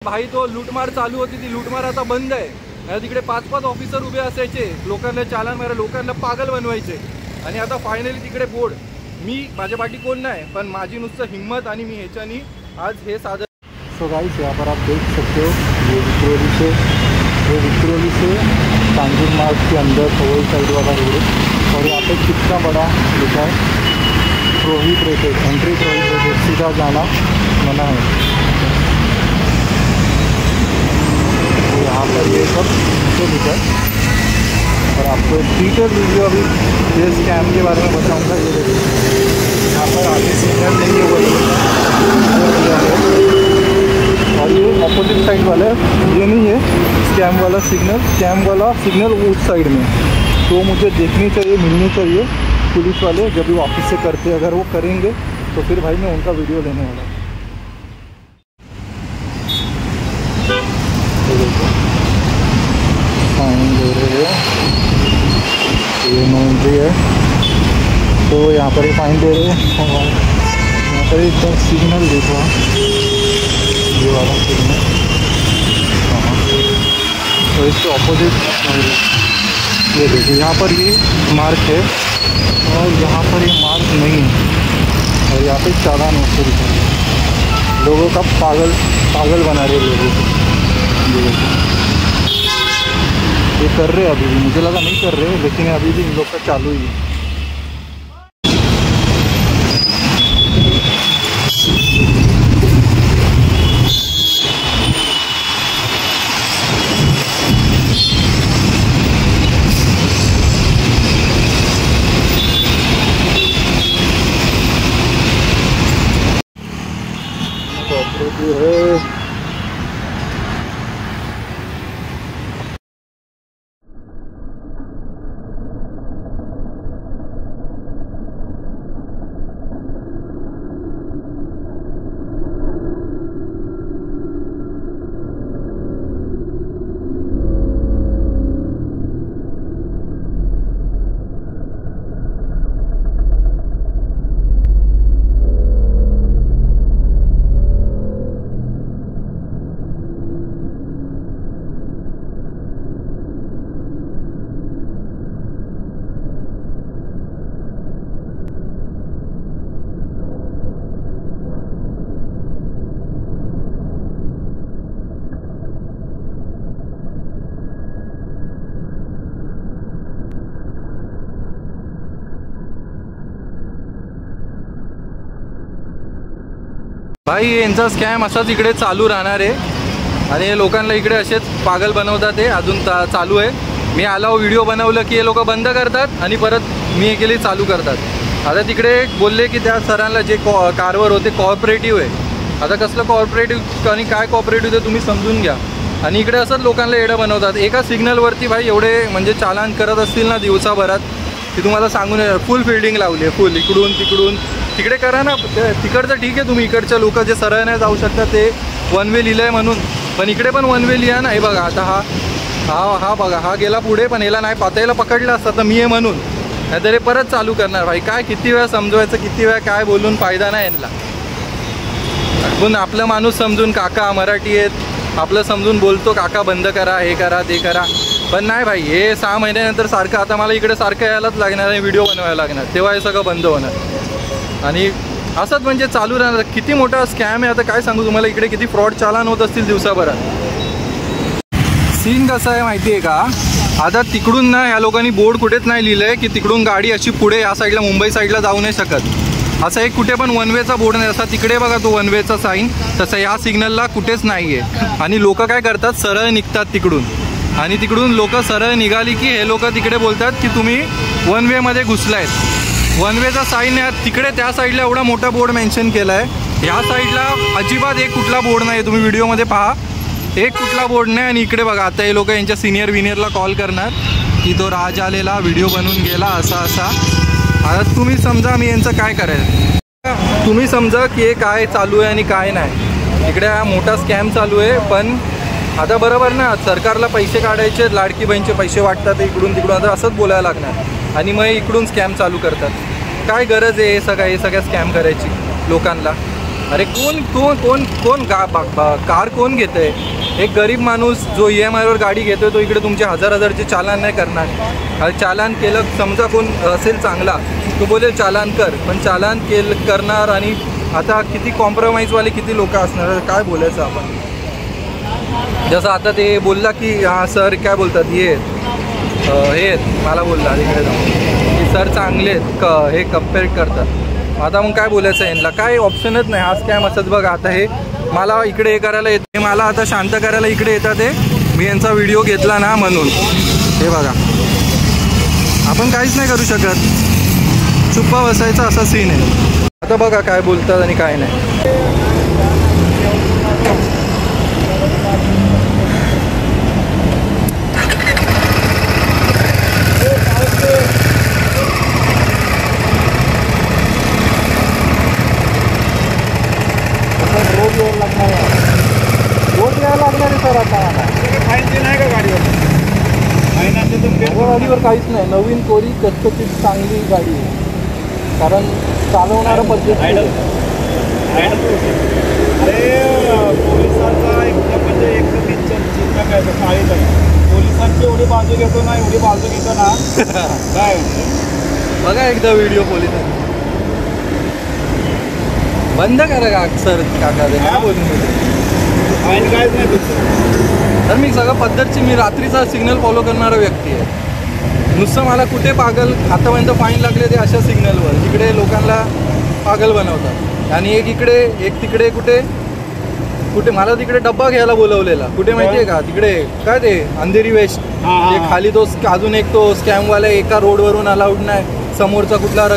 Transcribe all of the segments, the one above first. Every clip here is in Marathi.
भाई तो लूटमार चालू होती, ती लूटमार आता बंद आहे. नाही तिकडे 5-5 ऑफिसर उभे असायचे, लोकांना चालान मारा, लोकांना पागल बनवायचे. आणि आता फायनली तिकडे बोर्ड. मी माझ्या पाठी कोण नाही, पण माझी नुसतं हिम्मत आणि मी ह्याच्यानी आज हे साधन. सो गाइस यहाँ पर आप देख सकते हो ये विक्रोली से कांजूर मार्ग के अंदर ओवल साइड वाला रोड है. और यहाँ पे कितना बड़ा लिखा है प्रोहिबिटेड, एंट्री प्रोहिबिटेड, सीधा जाना मना है. तो यहाँ पर ये सब नीचे लिखा है. और आपको एक डिटेल वीडियो अभी ये स्कैम के बारे में बताऊँगा. ये देखिए यहाँ पर आगे सिग्नल नहीं है, और ये अपोजिट साइड वाला है, ये नहीं है स्कैम वाला सिग्नल. स्कैम वाला सिग्नल उस साइड में, तो मुझे देखनी चाहिए, मिलनी चाहिए पुलिस वाले जब भी ऑफिस से करते. अगर वो करेंगे तो फिर भाई मैं उनका वीडियो लेने वाला हूँ. फाइन दे रहे हैं, ये नो एंट्री है, तो यहाँ पर ही फाइन दे रहे हैं. और यहाँ पर एकदम सिग्नल देखो, ये वाला सिग्नल. हाँ, तो इसके ऑपोजिट ये देखिए यहाँ पर ये मार्क है, और यहाँ पर ये मार्क नहीं है. और यहाँ पे चालान वसूल कर रहे हैं, लोगों का पागल बना रहे लोगों को. ये कर रहे हैं अभी भी, मुझे लगा नहीं कर रहे, लेकिन अभी भी इन लोग का चालू ही है. भाई यांचा स्कॅम असाच इकडे चालू राहणार आहे, आणि लोकांना इकडे असेच पागल बनवतात. ते अजून चालू आहे. मी आलो व्हिडिओ बनवलं की हे लोक बंद करतात आणि परत मी हे केली चालू करतात. आता तिकडे बोलले की त्या सरांना जे कारवर होते कॉर्पोरेटिव्ह आहे. आता कसलं कॉर्पोरेटिव्ह आणि काय कॉर्पोरेटिव्ह ते तुम्ही समजून घ्या. आणि इकडे असंच लोकांना येडं बनवतात. एका सिग्नलवरती भाई एवढे म्हणजे चालान करत असतील ना दिवसाभरात, की तुम्हाला सांगून फुल फिल्डिंग लावली आहे, फुल इकडून तिकडून. तिकडे करा ना, तिकडचं ठीक आहे, तुम्ही इकडच्या लोक जे सरळ नाही जाऊ शकता ते वन वे लिहिलं आहे म्हणून, पण इकडे पण वन वे लिहा ना. हे बघा आता हा बघा, हा गेला पुढे, पण याला नाही पातायला पकडलं असतं तर मी आहे म्हणून, नाहीतर हे परत चालू करणार. भाई काय किती वेळा समजवायचं, किती वेळा काय बोलून फायदा नाही यांना. पण आपलं माणूस समजून, काका मराठी आहेत, आपलं समजून बोलतो, काका बंद करा, हे करा ते करा. पण नाही भाई, हे 6 महिन्यानंतर सारखं आता मला इकडे सारखं यायलाच लागणार आणि व्हिडिओ बनवायला लागणार, तेव्हा हे सगळं बंद होणार. आणि असंच म्हणजे चालू राहणार. किती मोठा स्कॅम आहे, आता काय सांगू तुम्हाला. इकडे किती फ्रॉड चालान होत असतील दिवसाभरात. सीन कसं आहे माहिती आहे का, आता तिकडून ना ह्या लोकांनी बोर्ड कुठेच नाही लिहिलं आहे की तिकडून गाडी अशी पुढे या साईडला मुंबई साईडला जाऊ नाही शकत. असं एक कुठे पण वन वेचा बोर्ड नाही. असा तिकडे बघा तो वन वेचा साईन, तसं या सिग्नलला कुठेच नाही आहे. आणि लोक काय करतात, सरळ निघतात तिकडून, आणि तिकडून लोक सरळ निघाली की हे लोक तिकडे बोलतात की तुम्ही वन वेमध्ये घुसलायत. वन वेचा साईन आहे तिकडे, त्या साईडला एवढा मोठा बोर्ड मेन्शन केला आहे. ह्या साईडला अजिबात एक कुठला बोर्ड नाही, तुम्ही व्हिडिओमध्ये पहा, एक कुठला बोर्ड नाही. आणि इकडे बघा आता हे लोक यांच्या सिनियर विनियरला कॉल करणार की तो राज आलेला, व्हिडिओ बनवून गेला, असा. आता तुम्ही समजा मी यांचं काय करायचं, तुम्ही समजा की हे काय चालू आहे आणि काय नाही. इकडे हा मोठा स्कॅम चालू आहे. पण आता बरोबर ना, सरकारला पैसे काढायचे, लाडकी बहीणचे पैसे वाटतात इकडून तिकडून, आता असंच बोलायला लागणार. आणि मग इकडून स्कॅम चालू करतात. काय गरज आहे हे सगळ्या स्कॅम करायची लोकांना. अरे कोण कार कोण घेतंय? एक गरीब माणूस जो EMI वर गाडी घेतोय तो इकडे तुमचे हजारचे चालान नाही करणार. अरे चालान केलं, समजा कोण असेल चांगला तो बोलेल चालान कर, पण चालान करणार आणि आता किती कॉम्प्रोमाइजवाले किती लोक असणार, काय बोलायचं आपण. जसं आता ते बोलला की हां सर काय बोलतात हे मला बोलला तिकडे जाऊन की सर चांगले आहेत हे कम्पेअर करतात. आता मग काय बोलायचं यांना, काय ऑप्शनच नाही. हा स्कॅम असंच बघा. आता हे मला इकडे हे करायला येते, मला आता शांत करायला इकडे येतात ते. मी यांचा व्हिडिओ घेतला ना म्हणून. हे बघा, आपण काहीच नाही करू शकत, चुप्पा बसायचा असा सीन आहे. आता बघा काय बोलतात आणि काय नाही. रोज यायला लागणार आहे सर. आता फाईन नाही का गाडीवर? गाडीवर काहीच नाही. नवीन कोरी कचकचीत चांगली गाडी आहे, कारण चालवणारा पद्धत. अरे पोलिसांचा एकदम म्हणजे एकदम चिंता काय काळीच आहे. पोलिसांची एवढी बाजू घेतो ना, एवढी बाजू घेतो ना काय. बघा एकदा व्हिडिओ पोलिसांचा बंद करा का सर काका, काय बोलून फाईन काहीच नाही तर मी सगळं पद्धतची. मी रात्रीचा सिग्नल फॉलो करणारा व्यक्ती आहे. नुसतं मला कुठे पागल आतापर्यंत फाईन लागले ते अशा सिग्नलवर तिकडे लोकांना पागल बनवतात. आणि एक इकडे एक तिकडे, कुठे मला तिकडे डब्बा घ्यायला बोलवलेला. कुठे माहिती आहे का? तिकडे काय ते अंधेरी वेस्ट ते खाली तो अजून एक तो स्कॅमवाला एका रोडवरून अलाउड नाही, समोरचा कुठला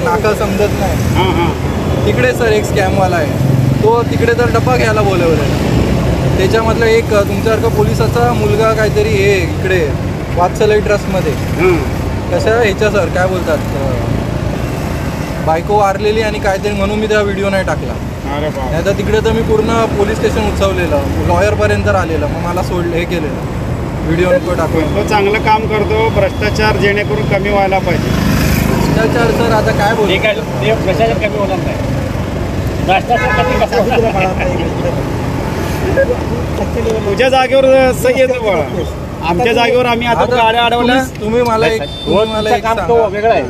नाका समजत नाही. तिकडे सर एक स्कॅमवाला आहे, तो तिकडे तर डब्बा घ्यायला बोलवलेला. त्याच्यामधलं एक तुमच्यासारखा पोलिसाचा मुलगा काहीतरी हे इकडे वात्सलय ट्रस्टमध्ये कशा ह्याच्या सर काय बोलतात, बायको वारलेली आणि काहीतरी, म्हणून मी त्या व्हिडिओ नाही टाकला. नाही तर तिकडे तर मी पूर्ण पोलीस स्टेशन उचवलेलं, लॉयरपर्यंत आलेलं. मग मला हे केलेलं, व्हिडिओ नको टाकून. तो चांगलं काम करतो. भ्रष्टाचार जेणेकरून कमी व्हायला पाहिजे. भ्रष्टाचार सर आता काय बोलतो, भ्रष्टाचार कमी होणार नाही. भ्रष्टाचार कमी कसा तुझ्या जागेवर सही येतो बघा. आमच्या जागेवर आम्ही आता गाड्या अडवल्या. तुम्ही मला एक वेगळं आहे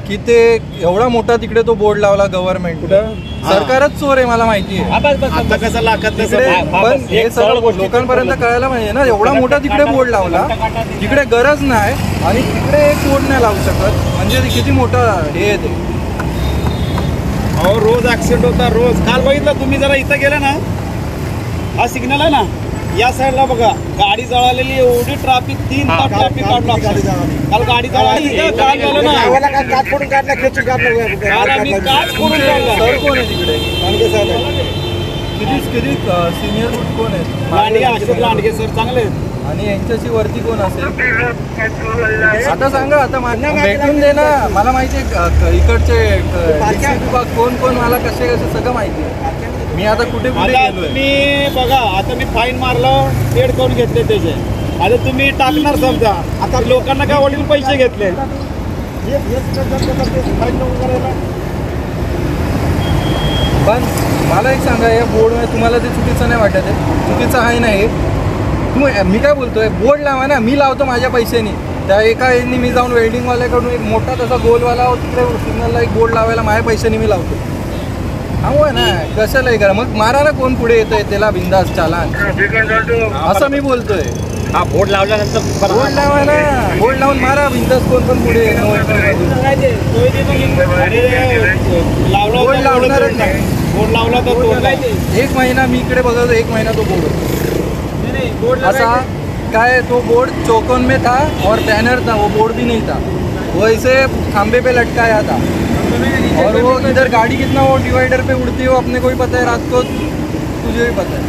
की ते एवढा मोठा तिकडे तो बोर्ड लावला गव्हर्नमेंट, सरकारच चोर आहे मला माहिती आहे. आता कसं लाखात पण हे सगळं लोकांपर्यंत कळायला पाहिजे ना. एवढा मोठा तिकडे बोर्ड लावला, तिकडे गरज नाही आणि तिकडे एक बोर्ड नाही लावू शकत, म्हणजे किती मोठा हे आहे ते. अहो रोज ऍक्सिडेंट होता रोज. काल बघितलं तुम्ही, जरा इथं गेला ना, हा सिग्नल आहे ना या साईडला बघा, गाडी जळालेली एवढी ट्रॅफिक, 3 तास ट्रॅफिक काढला. काल गाडी जळाली, काल झालं ना, काच फोडून काढला, खेचून काढला. काल आम्ही काच फोडून काढला. सर कोण आहे तिकडे? किती सिनियर कोण आहेत? लांडगे, अशोक लांडगे सर चांगले आहेत. आणि यांच्याशी वरती कोण असेल आता सांगा. आता भेटून दे ना, मला माहिती आहे इकडचे विभाग कोण मला कसे सगळं माहिती आहे. मी आता कुठे तुम्ही बघा, आता मी फाईन मारलं, पेड करून घेतले त्याचे. आता तुम्ही टाकणार समजा, आता लोकांना काय वडील पैसे घेतले. पण मला एक सांगा, या बोर्ड तुम्हाला ते चुकीचं नाही वाटत आहे? चुकीचं आहे नाही. मी काय बोलतोय, बोर्ड लावा ना, मी लावतो माझ्या पैशानी. त्या एका यांनी मी जाऊन वेल्डिंगवाल्याकडून एक मोठा तसा गोलवाला तिकडे सिग्नलला एक बोर्ड लावायला माझ्या पैशानी मी लावतो. हा ना, कशाला हे करा मग. मारा ना, कोण पुढे येतोय त्याला बिंदास चालान, असं मी बोलतोय. हा बोर्ड लावल्यानंतर बोर्ड लावा ना, बोर्ड लावून मारा बिंदास, कोण पण पुढे. बोर्ड लावणारच नाही. बोर्ड लावला तर 1 महिना मी इकडे बघतो, 1 महिना तो बोर्ड ऐसा काय, तो बोर्ड चौकोन में था और बैनर था, वो बोर्ड भी नहीं था, वो ऐसे खंबे पे लटकाया था. और वो इधर गाड़ी कितना वो डिवाइडर पे उड़ती है वो अपने को ही पता है, रात को तुझे भी पता है.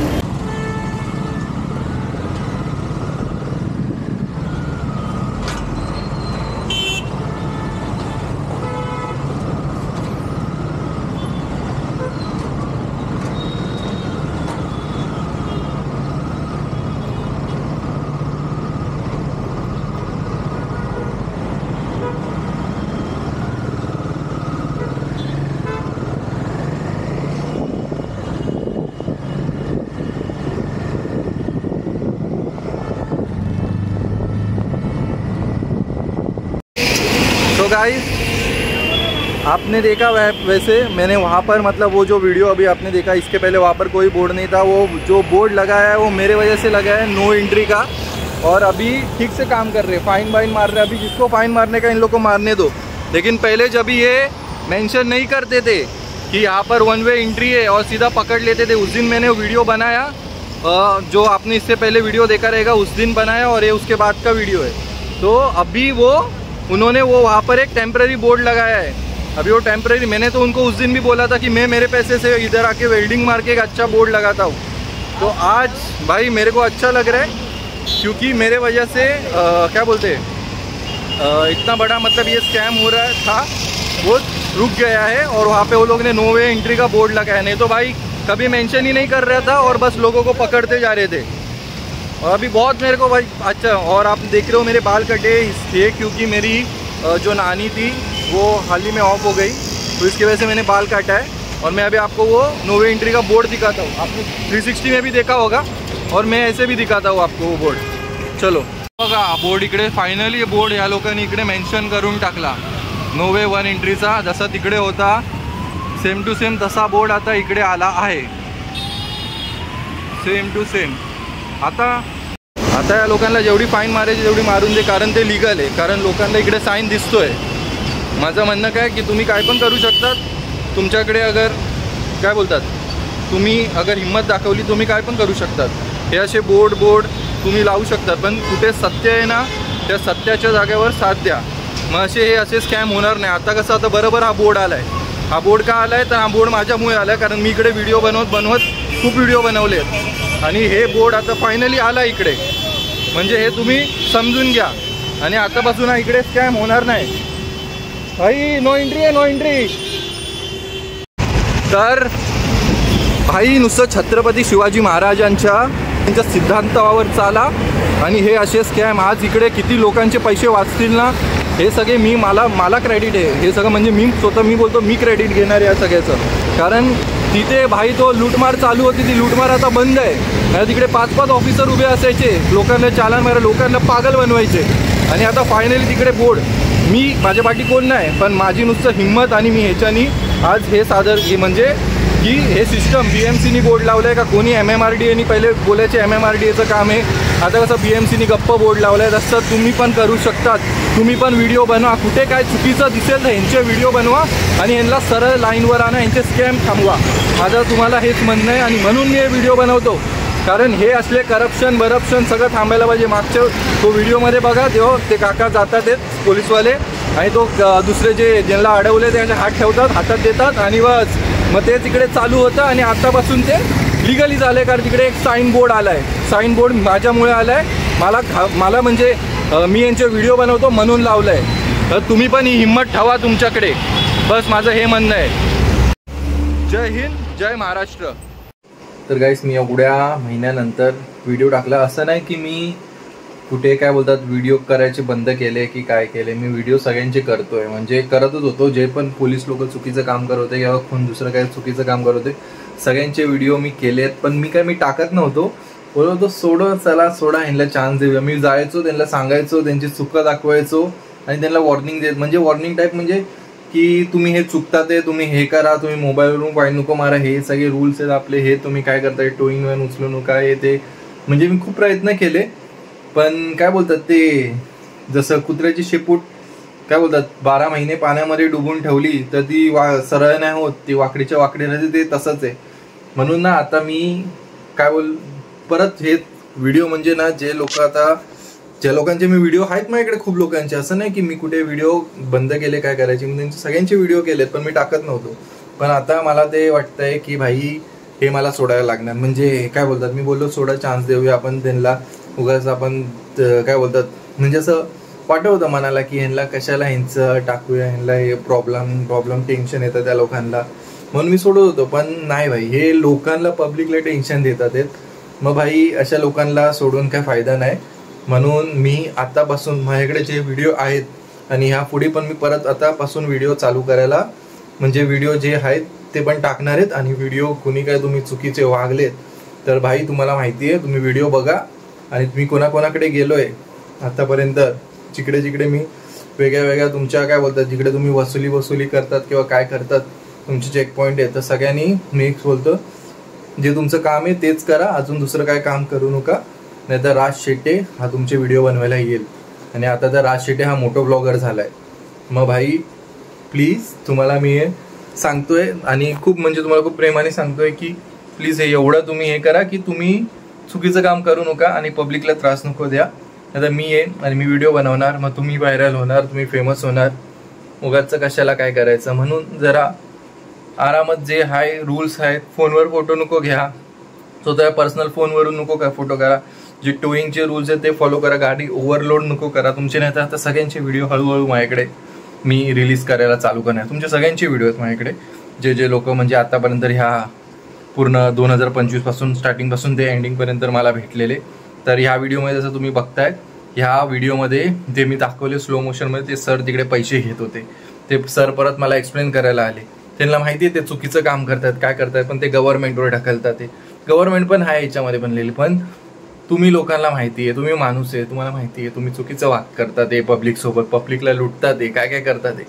तो गाइस आपने देखा वैसे मैंने वहाँ पर मतलब वो जो वीडियो अभी आपने देखा इसके पहले वहाँ पर कोई बोर्ड नहीं था। वो जो बोर्ड लगाया है वो मेरे वजह से लगा है, नो एंट्री का। और अभी ठीक से काम कर रहे हैं, फाइन वाइन मार रहे हैं। अभी जिसको फाइन मारने का इन लोग को मारने दो। लेकिन पहले जब ये मेंशन नहीं करते थे कि यहाँ पर वन वे एंट्री है और सीधा पकड़ लेते थे, उस दिन मैंने वीडियो बनाया, जो आपने इससे पहले वीडियो देखा रहेगा उस दिन बनाया, और ये उसके बाद का वीडियो है। तो अभी उन्होंने वहाँ पर एक टेम्प्रेरी बोर्ड लगाया है। अभी वो टेम्प्रेरी, मैंने तो उनको उस दिन भी बोला था कि मैं मेरे पैसे से इधर आके वेल्डिंग मार के एक अच्छा बोर्ड लगाता हूँ। तो आज भाई मेरे को अच्छा लग रहा है, क्योंकि मेरे वजह से क्या बोलते हैं इतना बड़ा मतलब ये स्कैम हो रहा था वो रुक गया है। और वहाँ पे वो लोग ने नो वे एंट्री का बोर्ड लगाया, नहीं तो भाई कभी मेंशन ही नहीं कर रहा था और बस लोगों को पकड़ते जा रहे थे। और अभी बहुत मेरे को भाई अच्छा, और आप देख रहे हो मेरे बाल कटे इसलिए क्योंकि मेरी जो नानी थी वो हाल ही में ऑफ हो गई, तो इसकी वजह से मैंने बाल काटा है। और मैं अभी आपको वो नो वे एंट्री का बोर्ड दिखाता हूँ। आपने 360 में भी देखा होगा और मैं ऐसे भी दिखाता हूँ आपको वो बोर्ड। चलो बघा बोर्ड इकडे फायनली बोर्ड या लोकांनी इकडे मेन्शन करून टाकला, नो वे वन एंट्रीचा। जसा तिकडे होता सेम टू सेम तसा बोर्ड आता इकडे आला आहे, सेम टू सेम। आता या लोकांना जेवढी फाईन मारायची तेवढी मारून दे, कारण ते लिगल आहे। कारण लोकांना इकडे साईन दिसतोय। माझं म्हणणं काय की तुम्ही काय पण करू शकतात, तुमच्याकडे अगर काय बोलतात तुम्ही अगर हिम्मत दाखवली तुम्ही काय पण करू शकतात। हे असे बोर्ड तुम्ही लावू शकतात, पण कुठे सत्य आहे ना त्या सत्याच्या जागेवर साथ द्या। मग हे असे स्कॅम होणार नाही। आता कसं आता बरोबर हा बोर्ड आलाय, हा बोर्ड का आलाय तर हा बोर्ड माझ्यामुळे आलाय, कारण मी इकडे व्हिडिओ बनवत खूप व्हिडिओ बनवले आणि हे बोर्ड आता फायनली आला इकडे। म्हणजे हे तुम्ही समजून घ्या आणि आतापासून हा इकडे स्कॅम होणार नाही भाई। नो एंट्री आहे, नो एंट्री। तर भाई नुसतं छत्रपती शिवाजी महाराजांच्या त्यांच्या सिद्धांतावर चाला आणि हे असे स्कॅम आज इकडे किती लोकांचे पैसे वाचतील ना, हे सगळे मला क्रेडिट आहे। हे सगळं म्हणजे मी स्वतः मी बोलतो मी क्रेडिट घेणार या सगळ्याचं। कारण तिथे भाई तो लूटमार चालू होती, ती लूटमार आता बंद आहे। नाही तिकडे 5-5 ऑफिसर उभे असायचे, लोकांना चालान मारा, लोकांना पागल बनवायचे। आणि आता फायनली तिकडे बोर्ड, मी माझ्या पाठी कोण नाही पण माझी नुसतं हिम्मत आणि मी ह्याच्यानी आज हे सादर हे म्हणजे की हे सिस्टम BMCनी बोर्ड लावलं आहे का कोणी MMRDAनी पहिले बोलायचे MMRDAचं काम आहे, आता कसं BMCनी गप्प बोर्ड लावलं आहे तसं तुम्ही पण करू शकतात। तुम्ही पण व्हिडिओ बनवा, कुठे काय चुकीचं दिसेल तर ह्यांचे व्हिडिओ बनवा आणि ह्यांना सरळ लाईनवर आणा, ह्यांचे स्कॅम थांबवा। माझं तुम्हाला हेच म्हणणं आहे आणि म्हणून मी हे व्हिडिओ बनवतो, कारण हे असले करप्शन सगळं थांबायला पाहिजे। मागच्या तो व्हिडिओमध्ये बघा तेव्हा ते काका जातात आहेत पोलीसवाले आणि तो दुसरे जे ज्यांना अडवले त्यांचे हात ठेवतात, हातात देतात आणि बस मग ते तिकडे चालू होतं। आणि आतापासून ते लिगली झालं आहे, कारण तिकडे एक साईन बोर्ड आला आहे। साईन बोर्ड माझ्यामुळे आला आहे, मला म्हणजे मी यांचे व्हिडिओ बनवतो म्हणून लावलं आहे। तर तुम्ही पण ही हिम्मत ठेवा तुमच्याकडे, बस माझं हे म्हणणं आहे। जय हिंद, जय महाराष्ट्र। तर गाईस मी एवढ्या महिन्यानंतर व्हिडिओ टाकला। असं नाही की मी कुठे काय बोलतात व्हिडिओ करायचे बंद केले की काय केले, मी व्हिडिओ सगळ्यांचे करतोय, म्हणजे करतच होतो। जे पण पोलीस लोक चुकीचं काम करत होते किंवा कोण दुसरं काय चुकीचं काम करत होते सगळ्यांचे व्हिडिओ मी केलेत, पण मी टाकत नव्हतो। बोलतो सोडा ह्यांना चान्स देऊया। मी जायचो त्यांना सांगायचो, त्यांची चुका दाखवायचो आणि त्यांना वॉर्निंग देत, म्हणजे वॉर्निंग टाईप म्हणजे की तुम्ही हे चुकतात आहे, तुम्ही हे करा, तुम्ही मोबाईलवरून फाईन नको मारा, हे सगळे रूल्स आहेत आपले, हे तुम्ही काय करताय, टोईंग वॅन उचलू नका, हे ते म्हणजे मी खूप प्रयत्न केले। पण काय बोलतात ते जसं कुत्र्याची शेपूट काय बोलतात 12 महिने पाण्यामध्ये डुबून ठेवली तर ती सरळ नाही होत, ती वाकडीच्या वाकडी राहते, ते तसंच आहे। म्हणून ना आता मी काय परत हे व्हिडिओ म्हणजे ना जे लोक आता ज्या लोकांचे मी व्हिडिओ आहेत माझ्याकडे खूप लोकांचे, असं नाही की मी कुठे व्हिडिओ बंद केले काय करायचे, मी त्यांचे सगळ्यांचे व्हिडिओ केलेत पण मी टाकत नव्हतो। पण आता मला ते वाटतंय की भाई हे मला सोडायला लागणार, म्हणजे काय बोलतात मी बोललो सोडा चान्स देऊया आपण त्यांना, उगाच आपण काय बोलतात म्हणजे असं वाटत होतं मनाला की ह्यांना कशाला ह्यांचं टाकूया, ह्यांना हे प्रॉब्लेम टेन्शन येतं त्या लोकांना, म्हणून मी सोडत होतो। पण नाही भाई हे लोकांना पब्लिकला टेन्शन देतात आहेत, मग भाई अशा लोकांना सोडून काय फायदा नाही। म्हणून मी आतापासून माझ्याकडे जे व्हिडिओ आहेत आणि ह्या पुढे पण मी परत आतापासून व्हिडिओ चालू करायला म्हणजे व्हिडिओ जे आहेत ते पण टाकणार आहेत। आणि व्हिडिओ कुणी काय तुम्ही चुकीचे वागलेत तर भाई तुम्हाला माहिती आहे, तुम्ही व्हिडिओ बघा आणि तुम्ही कोणाकोणाकडे गेलोय आतापर्यंत, जिकडे जिकडे मी वेगळ्या वेगळ्या तुमच्या काय बोलतात जिकडे तुम्ही वसुली करतात किंवा काय करतात तुमचे चेक पॉईंट आहे, तर सगळ्यांनी मी एक बोलतो जे तुमचं काम आहे तेच करा, अजून दुसरं काय काम करू नका. नाही तर राज शेट्टे हा तुमचे व्हिडिओ बनवायला येईल. आणि आता तर राज शेट्टे हा मोठा ब्लॉगर झालाय. मग भाई प्लीज तुम्हाला मी हे सांगतोय आणि खूप म्हणजे तुम्हाला खूप प्रेमाने सांगतोय की प्लीज हे एवढं तुम्ही हे करा की तुम्ही चुकीचं काम करू नका आणि पब्लिकला त्रास नको द्या. आता मी येईन आणि मी व्हिडिओ बनवणार, मग तुम्ही व्हायरल होणार, तुम्ही फेमस होणार. उगाचं कशाला काय करायचं. म्हणून जरा आरामात जे हाय रूल्स आहेत, फोनवर फोटो नको घ्या, स्वतः पर्सनल फोनवरून नको का फोटो करा. जे टोईंगचे रूल्स आहेत ते फॉलो करा. गाडी ओव्हरलोड नको करा तुमचे. नाही तर आता सगळ्यांचे व्हिडिओ हळूहळू माझ्याकडे मी रिलीज करायला चालू करणार. तुमचे सगळ्यांचे व्हिडिओ आहेत माझ्याकडे, जे लोक म्हणजे आतापर्यंत ह्या पूर्ण 2025 पासून स्टार्टिंगपासून ते एंडिंगपर्यंत मला भेटलेले. तर ह्या व्हिडिओमध्ये जसं तुम्ही बघताय, ह्या व्हिडिओमध्ये जे मी दाखवले स्लो मोशनमध्ये, ते सर तिकडे पैसे घेत होते. ते सर परत मला एक्सप्लेन करायला आले. त्यांना माहिती आहे ते चुकीचं काम करतात, काय करतात, पण ते गव्हर्नमेंटवर ढकलतात. ते गव्हर्नमेंट पण आहे याच्यामध्ये बनलेली, पण तुम्ही लोकांना माहिती आहे, तुम्ही माणूस आहे, तुम्हाला माहिती आहे तुम्ही चुकीचं वाग करतात. ते पब्लिकसोबत, पब्लिकला लुटतात, ते काय काय करतात. ते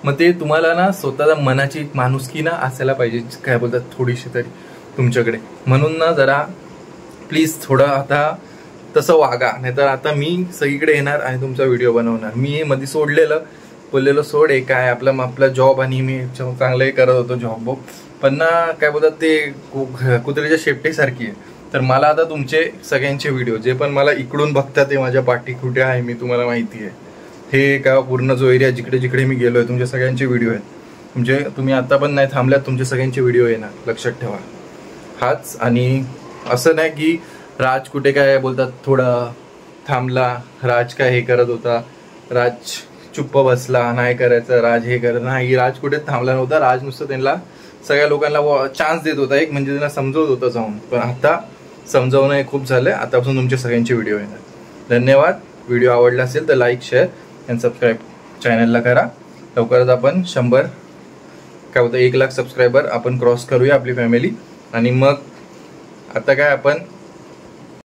मग ते तुम्हाला ना स्वतःच्या मनाची माणुसकी ना असायला पाहिजे, काय बोलतात थोडीशी तरी तुमच्याकडे. म्हणून ना जरा प्लीज थोडं आता तसं वागा. नाहीतर आता मी सगळीकडे येणार आणि तुमचा व्हिडिओ बनवणार. मी मध्ये बोललेलं सोड हे काय आपला जॉब, आणि मी चांगलंही करत होतो जॉब, पण ना काय बोलतात ते कुत्र्याच्या शेपटीसारखी आहे. तर मला आता तुमचे सगळ्यांचे व्हिडिओ जे पण मला इकडून बघतात ते माझ्या पाठी कुठे आहे मी तुम्हाला माहिती आहे. हे का पूर्ण जो एरिया जिकडे जिकडे मी गेलोय तुमचे सगळ्यांचे व्हिडिओ आहेत. म्हणजे तुम्ही आता पण नाही थांबल्यात, तुमचे सगळ्यांचे व्हिडिओ येणार, लक्षात ठेवा हाच. आणि असं नाही की राज कुठे काय बोलतात थोडा थांबला, राज काय हे करत होता, राज चुप्प बसला, नाही करायचं, राज हे करत नाही. राज कुठे थांबला नव्हता. राज नुसतं त्यांना सगळ्या लोकांना चान्स देत होता, एक म्हणजे त्यांना समजवत होता जाऊन. पण आता समजवणं हे खूप झालंय. आतापासून तुमचे सगळ्यांचे व्हिडिओ येणार. धन्यवाद. व्हिडिओ आवडला असेल तर लाईक, शेअर आणि सबस्क्राईब चॅनलला करा. लवकरच आपण 1 लाख सबस्क्रायबर आपण क्रॉस करूया आपली फॅमिली. आणि मग आता काय आपण